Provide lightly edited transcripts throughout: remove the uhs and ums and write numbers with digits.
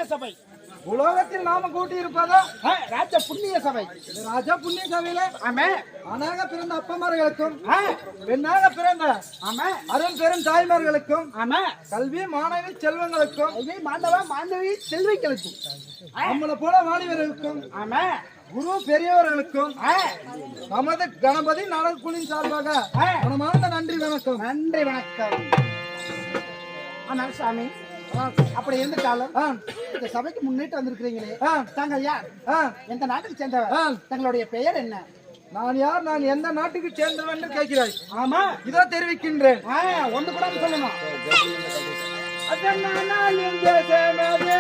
சபை உலகத்தில் நாம கூட்டி இருப்பதோ ராஜ புண்ணிய சபை. ராஜா புண்ணிய சபையில ஆமா ஆனாக பிறந்த அப்பமார்களுக்கும் பெண்ணாக பிறந்த ஆமா அருண் பெரும் தாய்மார்களுக்கும் ஆமா கல்வி மாணவி செல்வங்களுக்கும் மாணவ மாணவி செல்விகளுக்கும் நம்மளை போல வாலிபர்களுக்கும் ஆமா குரு பெரியவர்களுக்கும் நமது கணபதி நலக்குழுவின் சார்பாக மனமார்ந்த நன்றி வணக்கம். நன்றி வணக்கம். ஆனால் சாமி அப்படி இருந்துட்டாலும் ஆ, இந்த சபைக்கு முன்னிட்டு வந்திருக்கிறீங்களே ஆ, தாங்கள் யார்? ஆ, எந்த நாட்டுக்கு சேர்ந்தவர்? ஆ. தங்களுடைய பெயர் என்ன? நான் யார்? நான் எந்த நாட்டுக்கு சேர்ந்தவன் என்று கேட்கிறாய்? ஆமா, இதோ தெரிவிக்கின்றேன். ஒன்று கூட சொல்லணும். அதனால் இங்கே சேமதே.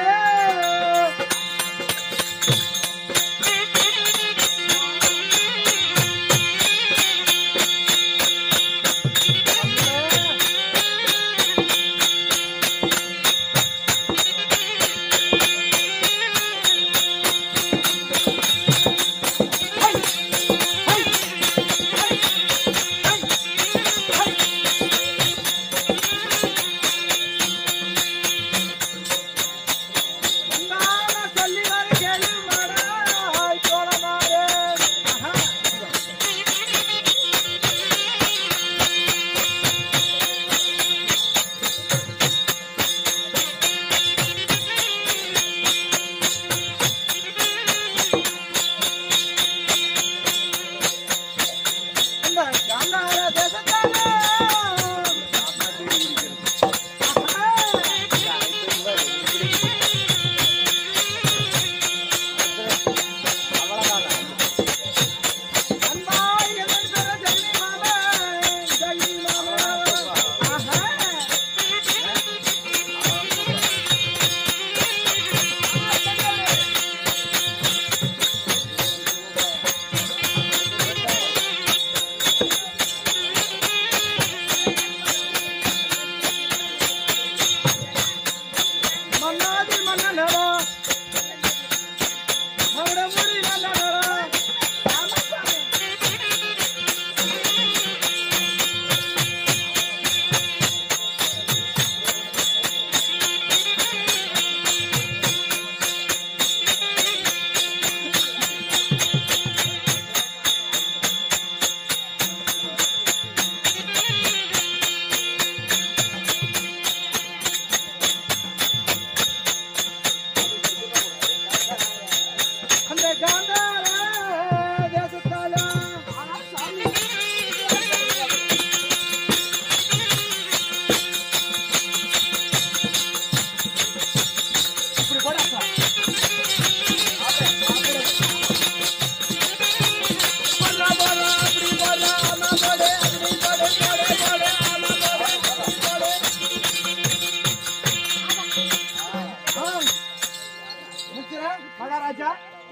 மகாராஜா,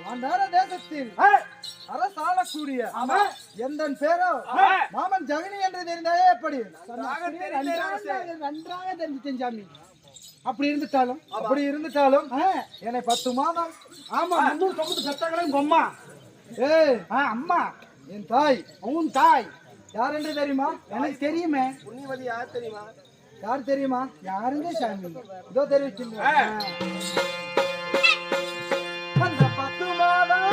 ஆண்டார தேசத்தில் அரசாளக்கூடிய ஆமா, எந்த பேரோ மாமன் ஜெகனி என்று தெரிந்தாயே எப்படி? நன்றாக தெரிஞ்சுட்டேன் சாமி. அப்படி இருந்துட்டாலும் என்னை 10 மாதம் ஆமா, 390 சட்டங்களும் கொம்மா. ஏய், அம்மா, என் தாய், உன் தாய் யார் என்று தெரியுமா? எனக்கு தெரியுமே. புண்ணியவதி யார் தெரியுமா? யார் தெரியுமா? யாருங்க சாமி? இதோ தெரிவிக்கின்றேன். அந்த 10 மாதம்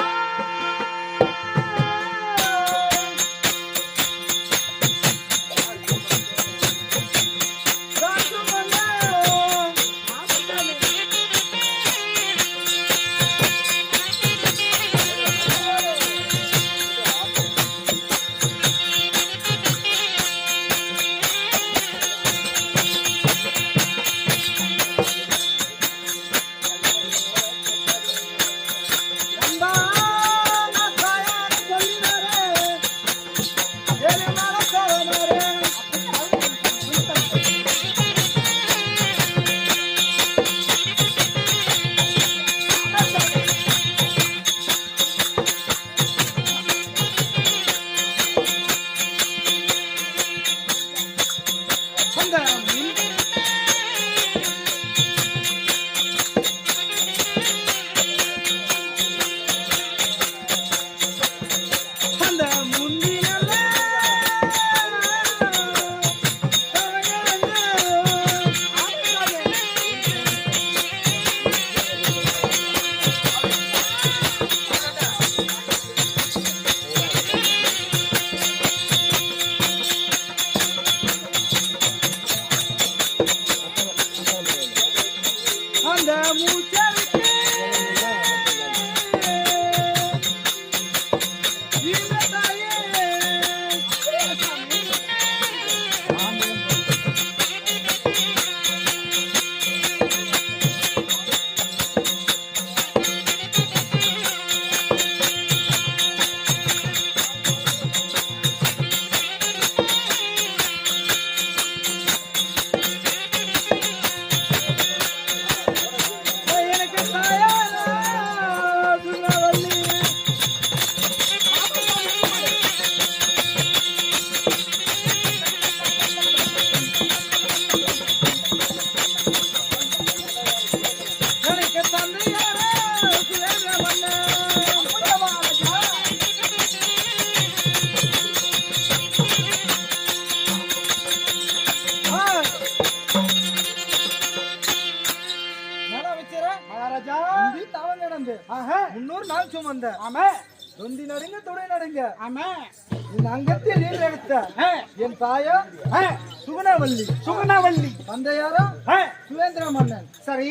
நடந்து ஆஹா 300 நாள் சுமந்த ஆமா தொந்தி நடுங்க துணை நடுங்க ஆமா இந்த அங்கத்தில் நீர் எடுத்த ஆ, என் தாயா ஆ, சுகுணவல்லி சுகுணவல்லி தந்தையாரோ ஆ, சுவேந்திர மன்னன் சரி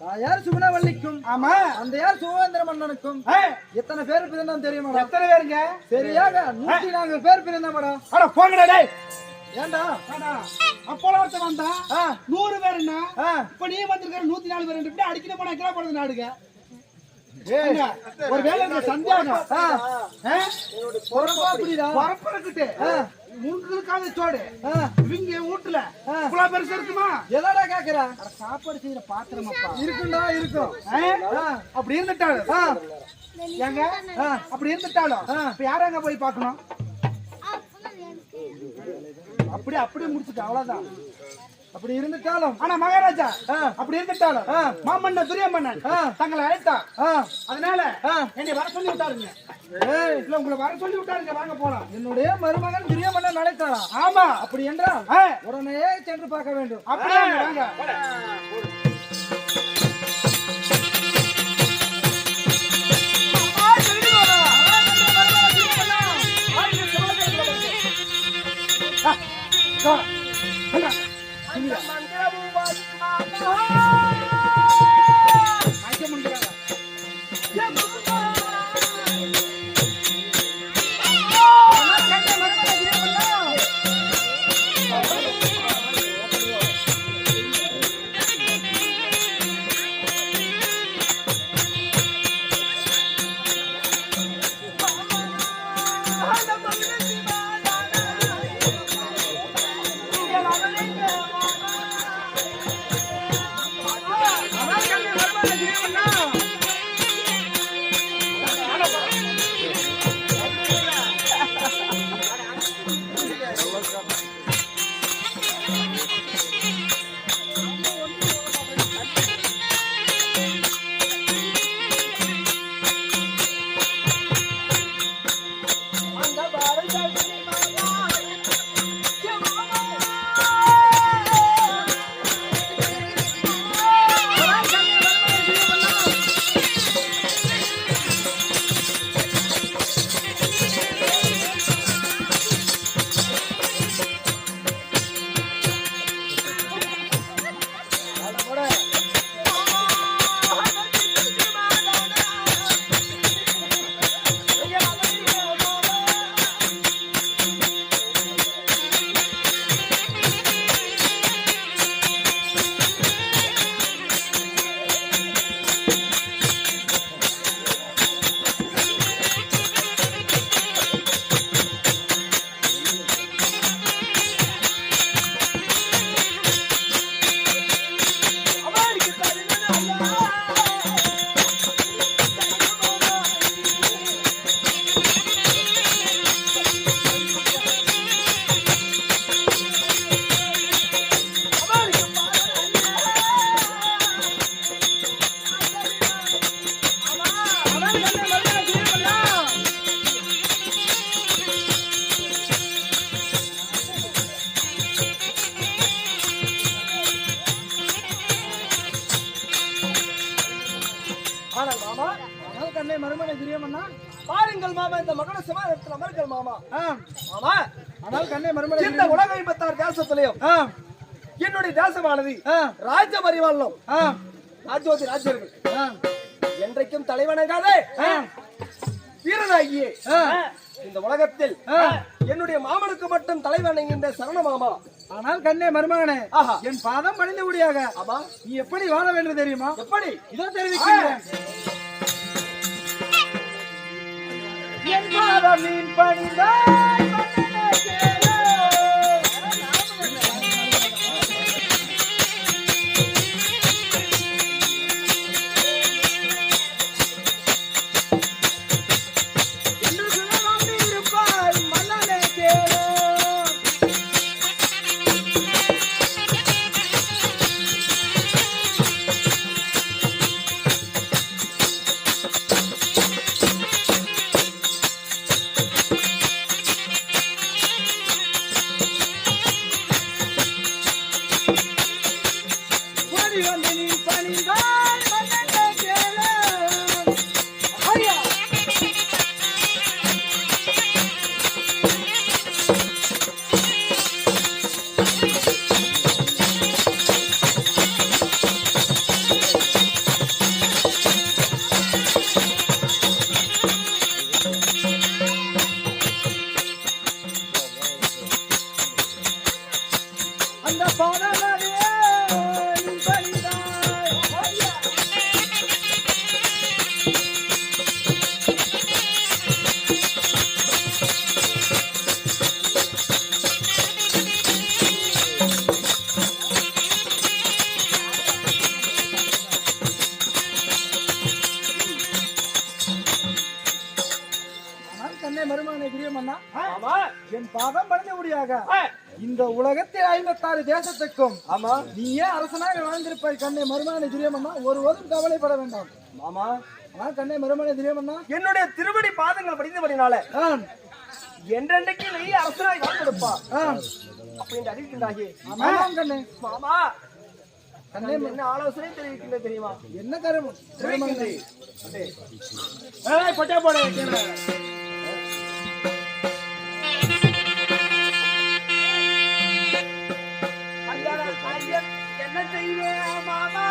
தாயார் சுகுணவல்லிக்கும் ஆமா தந்தையார் சுவேந்திர மன்னனுக்கும் ஆ, எத்தனை பேர் பிறந்தோம் தெரியுமாடா எத்தனை பேருங்க சரியாக 104 பேர் பிறந்தமாடா அட போங்கடா டேய் ஏண்டா அடா அப்போல ஒருத்தன் வந்தா ஆ 100 பேருன்னா ஆ இப்ப நீ வந்திருக்கிற 104 பேர் இப்படி அடிக்கணும் போனா கிலோ போடுறது நாடுங்க ஏய் ஒரு வேலை எனக்கு சந்தேகம் பொறுப்பா அப்படிடா பரப்பறக்கிட்டு முன்களுக்காக சோடு ஆ இவங்க வீட்டுல ஆ. இவ்வளவு பெருசா இருக்குமா எதடா கேக்குற அட சாப்பாடு செய்யற பாத்திரமாப்பா இருக்குண்டா இருக்கும் ஆ? அப்படி இருந்துட்டாலும் ஆ ஏங்க அப்படி இருந்துட்டாலும் இப்ப யாராங்க போய் பார்க்கணும் அப்படியே முடிச்சுட்டு அவ்வளவுதான் அப்படி இருந்துட்டாலும் ஆனா மகாராஜா ஆ. அப்படி இருந்துட்டாலும் மாமன்ன துரியமன்னன் தங்களை அழைத்தா அதனால என்னை வர சொல்லி விட்டாருங்க ஏய் இல்ல உங்களை வர சொல்லி விட்டாருங்க வாங்க போலாம் என்னுடைய மருமகன் துரியமன்னன் அழைத்தாரா ஆமா அப்படி என்றால் ஆ, உடனே சென்று பார்க்க வேண்டும் அப்படியே வாங்க ஆனால் மாமா ஆனால் கண்ணே மருமகனை துரியமன்னா பாருங்கள் மாமா, இந்த மகன சிவாலயத்தில் அமர்கள் மாமா. மாமா, ஆனால் கண்ணே மருமகனை இந்த உலக 56 தேசத்திலையும் என்னுடைய தேசமானது ராஜ பரிவாளம் ராஜோதி ராஜ்யர்கள் என்றைக்கும் தலைவணங்காதே வீரனாகியே இந்த உலகத்தில் என்னுடைய மாமனுக்கு மட்டும் தலைவணங்கின்ற சரண மாமா. ஆனால் கண்ணே மருமகனே ஆஹா. என் பாதம் பணிந்து முடியாக ஆமா, நீ எப்படி வாழ வேண்டும் தெரியுமா? எப்படி? இதோ தெரிவிக்கிறேன். என் பாதம் நீ பணிந்தாய் மன்னனே கேளோ. என்று சுலகம் நீ இருப்பாய் மன்னனே கேளோ. கண்ணை மருமகனை கிரியமன்னா ஆமா என் பாதம் பணிந்தபடியாக இந்த உலகத்தில் 56 தேசத்துக்கும் ஆமா நீயே அரசனாக வாழ்ந்திருப்பாய். கண்ணை மருமகனை கிரியமன்னா ஒருவரும் கவலைப்பட வேண்டாம். மாமா கண்ணை மருமகனை கிரியமன்னா என்னுடைய திருவடி பாதங்கள் படிந்தபடினால என்றென்றைக்கு நீ அரசனாய் வாழ்ந்திருப்பா அப்படின்னு அறிவிக்கின்றாயே. ஆமாம் கண்ணே. மாமா கண்ணே என்ன ஆலோசனை தெரிவிக்கின்ற தெரியுமா? என்ன கருமம் தெரிவிக்கின்றேன். பட்டா போட என்ன செய்வேன் மாமா?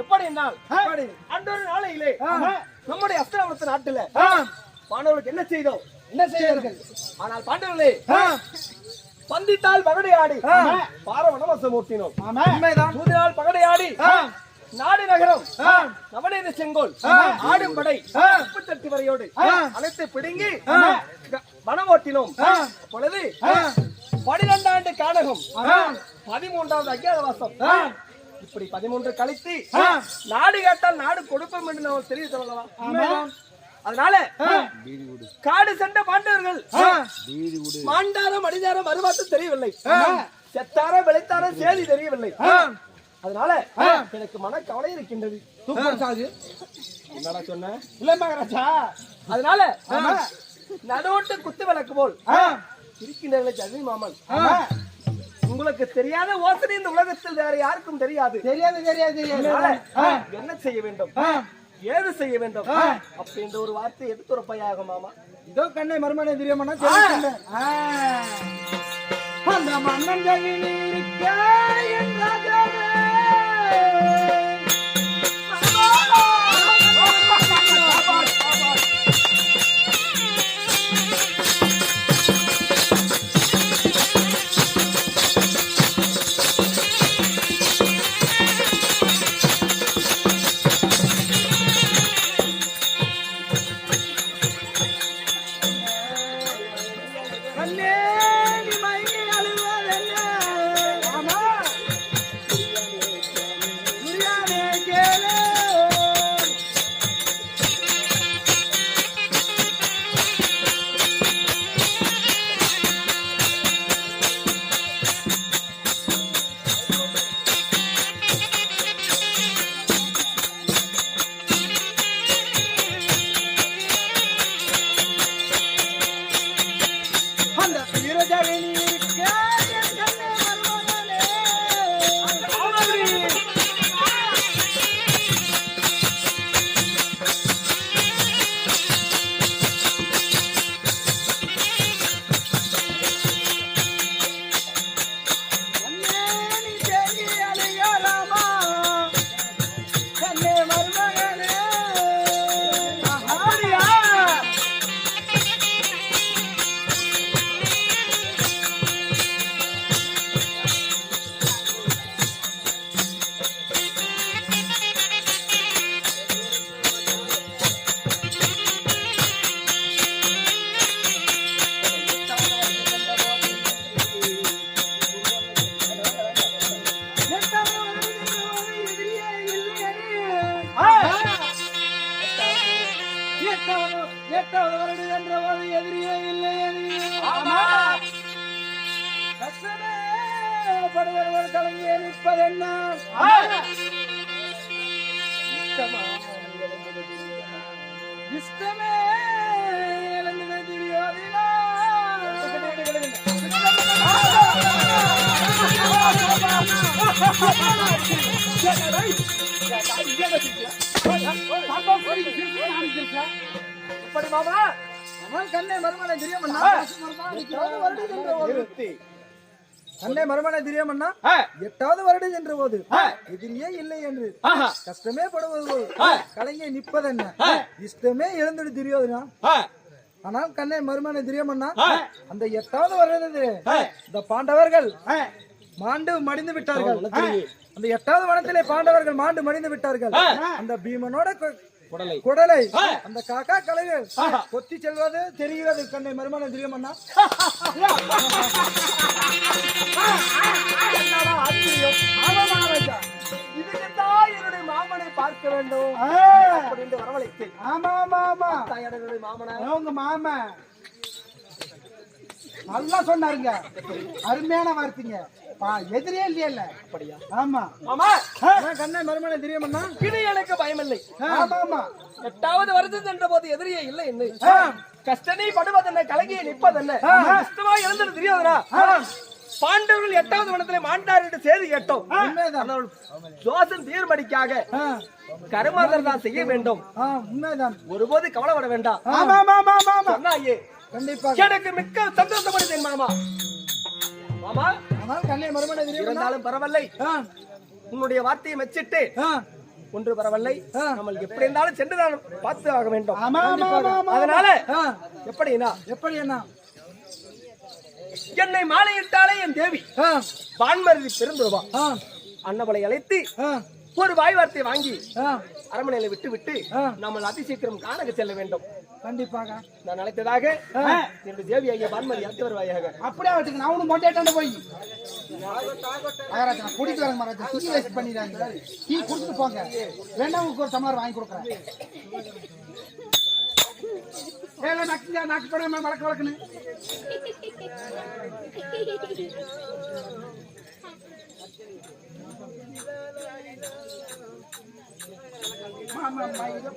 எப்படி என்றால் அன்றொரு நாளையிலே நம்முடைய அஸ்திராபுரத்து நாட்டுல பாண்டவர்களுக்கு என்ன செய்தோம்? என்ன செய்தார்கள்? ஆனால் பாண்டவர்களே பந்தித்தால் பகடையாடி பாரவனவசம் ஊட்டினோம். சூதினால் பகடையாடி நாடு நகரம் நவநீத செங்கோல் ஆடும் படை உப்புத்தட்டு வரையோடு அனைத்து பிடுங்கி வனம் ஓட்டினோம். அப்பொழுது 12 ஆண்டு கானகம் 13வது அஜ்ஞாதவாசம் இப்படி 13 கழித்து நாடு கேட்டால் நாடு கொடுப்போம் என்று நான் தெரிய சொல்லலாம். அதனால காடு சென்ற பாண்டவர்கள் மாண்டாரம் அடிதாரம் வருவாத்து தெரியவில்லை, செத்தாரோ விளைத்தாரோ சேதி தெரியவில்லை. அதனால எனக்கு மன கவலை இருக்கின்றது. என்னடா சொன்ன? இல்ல மகாராஜா, அதனால நடுவோட்டு குத்து விளக்கு போல் இருக்கின்றவர்களை ஜெகனி மாமன், உங்களுக்கு தெரியாத யோசனை இந்த உலகத்தில் வேற யாருக்கும் தெரியாது. என்ன செய்ய வேண்டும், ஏது செய்ய வேண்டும் அப்படின்ற ஒரு வார்த்தை எடுத்து ஒரு பையாகும் மாமா. இதோ கண்ணை மர்மனை தெரியுமா அந்த மன்னன் ஜெகனி கண்ணை மர்மனை தெரியாமண்ணா 8வது வருடம் என்ற போது எதிரியே இல்லை என்று கஷ்டமே படுவது போது கலைஞை நிற்பதென்ன இஷ்டமே எழுந்துடு தெரியாதுனா. ஆனால் கண்ணை மர்மனை தெரியாமண்ணா அந்த 8வது வருடத்தில் இந்த பாண்டவர்கள் மாண்டு மடிந்து விட்டார்கள். அந்த 8வது வனத்திலே பாண்டவர்கள் மாண்டு மடிந்து விட்டார்கள். அந்த பீமனோட குடலை அந்த காக்கா கலைகள் கொத்தி செல்வது தெரிகிறது. கண்ணை மர்மனை தெரியுமண்ணா இதுக்குத்தான் என்னுடைய மாமனை பார்க்க வேண்டும் அப்படின்னு வரவழைத்தேன். ஆமா ஆமா ஆமா, என்னுடைய மாமனா உங்க மாமா நல்லா சொன்னாருங்க, அருமையான வார்த்தைங்க. எதிரியே இல்லையல்ல. அப்படியா? ஆமா மாமா, கண்ணை மர்மனை தெரியுமண்ணா இது எனக்கு பயமில்லை. ஆமா ஆமா, 8வது வருடம் என்ற போது எதிரியே இல்லை என்ன கஷ்டனை படுவதென்ன கலங்கியை நிற்பதென்ன கஷ்டமா எழுந்தது தெரியாதுனா. பாண்டவர்கள் 8வது வனத்திலே மாண்டார் என்று செய்தி கேட்டோம். ஜோசன் தீர்மடிக்காக கருமாதர் தான் செய்ய வேண்டும். உண்மைதான், ஒருபோது கவலைப்பட வேண்டாம். கண்டிப்பாக எனக்கு மிக்க சந்தோஷப்படுத்தேன் மாமா. மாமா, ஆனால் கண்ணை மர்மனை இருந்தாலும் பரவாயில்லை, உன்னுடைய வார்த்தையை மெச்சிட்டு ஒன்று பரவாயில்லை, நம்ம எப்படி இருந்தாலும் சென்று நான் பார்த்து ஆக வேண்டும். அதனால எப்படின்னா என்னை மாலையிட்டாலே என் தேவி பான்மருதி பெருந்துருவா அன்னபலை அழைத்து ஒரு வாய் வார்த்தை வாங்கி அரண்மனையில விட்டு விட்டு நம்ம அதிசீக்கிரம் காணக செல்ல வேண்டும். கண்டிப்பாக நான் அழைத்ததாக என்னுடைய தேவி ஐயா பான்மதி அடுத்து வருவாயாக. அப்படியே வச்சுக்க நான் ஒன்னும் மொட்டையாண்ட போய் மகாராஜா குடிக்க வரேன் மகாராஜா டீ வேஸ்ட் பண்ணிடுறாங்க. டீ குடிச்சிட்டு போங்க, வேண்டாம் உங்களுக்கு ஒரு டம்ளர் வாங்கி கொடுக்குறேன். ஏல நக்குங்க நக்கு போடாம வளக்க வளக்கணும். மாமா இத